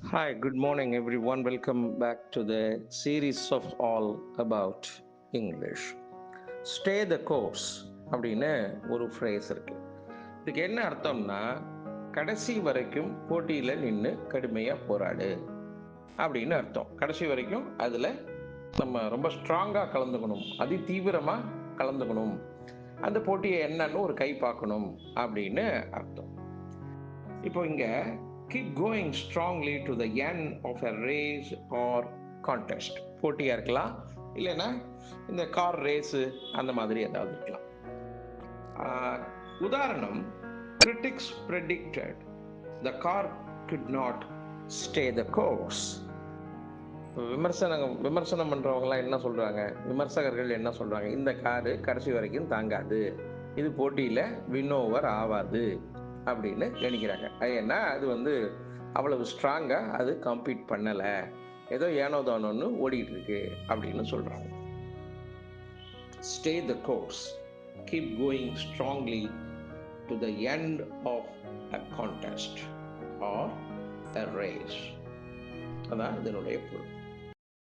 Hi, good morning, everyone. Welcome back to the series of all about English. Stay the course அப்படின்னு ஒரு phrase இருக்கு. இதுக்கு என்ன அர்த்தம்னா, கடைசி வரைக்கும் போட்டியில் நின்று கடுமையாக போராடு அப்படின்னு அர்த்தம். கடைசி வரைக்கும் அதில் நம்ம ரொம்ப ஸ்ட்ராங்காக கலந்துக்கணும், அதி தீவிரமாக கலந்துக்கணும், அந்த போட்டியை என்னன்னு ஒரு கை பார்க்கணும் அப்படின்னு அர்த்தம். இப்போ இங்கே keep going strongly to the end of a race or contest. போட்டியாக இருக்கலாம், இல்லைன்னா இந்த கார் ரேஸு அந்த மாதிரி ஏதாவது இருக்கலாம். உதாரணம், critics predicted the car could not stay the course. விமர்சனம் பண்ணுறவங்களாம் என்ன சொல்கிறாங்க, விமர்சகர்கள் என்ன சொல்கிறாங்க, இந்த காரு கடைசி வரைக்கும் தாங்காது, இது போட்டியில் வின்னோவர் ஆகாது அப்படின்னு நினைக்கிறாங்க. ஏன்னா அது அவ்வளவு ஸ்ட்ராங்காக அது கம்பீட் பண்ணலை, ஏதோ ஏனோ தானோன்னு ஓடிட்டு இருக்கு அப்படின்னு சொல்கிறாங்க. Stay the course, keep going strongly to the end of a contest or a race. அதான் இதனுடைய பொருள்.